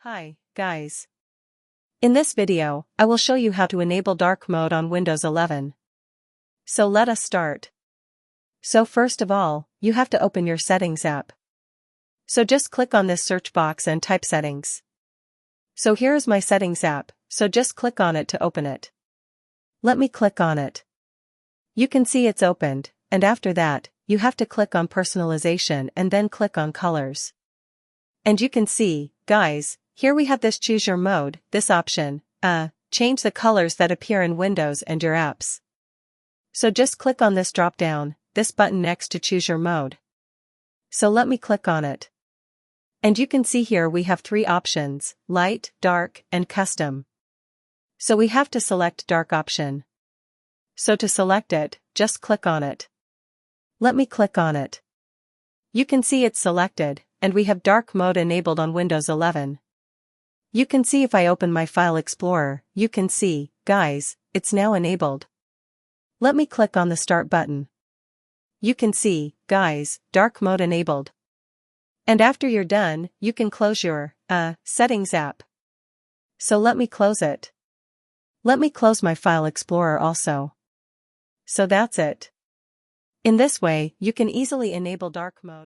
Hi, guys. In this video, I will show you how to enable dark mode on Windows 11. So let us start. So first of all, you have to open your Settings app. So just click on this search box and type Settings. So here is my Settings app, so just click on it to open it. Let me click on it. You can see it's opened, and after that, you have to click on Personalization and then click on Colors. And you can see, guys, here we have this choose your mode, this option, change the colors that appear in Windows and your apps. So just click on this drop-down, this button next to choose your mode. So let me click on it. And you can see here we have three options, light, dark, and custom. So we have to select dark option. So to select it, just click on it. Let me click on it. You can see it's selected, and we have dark mode enabled on Windows 11. You can see if I open my File Explorer, you can see, guys, it's now enabled. Let me click on the Start button. You can see, guys, dark mode enabled. And after you're done, you can close your, Settings app. So let me close it. Let me close my File Explorer also. So that's it. In this way, you can easily enable dark mode.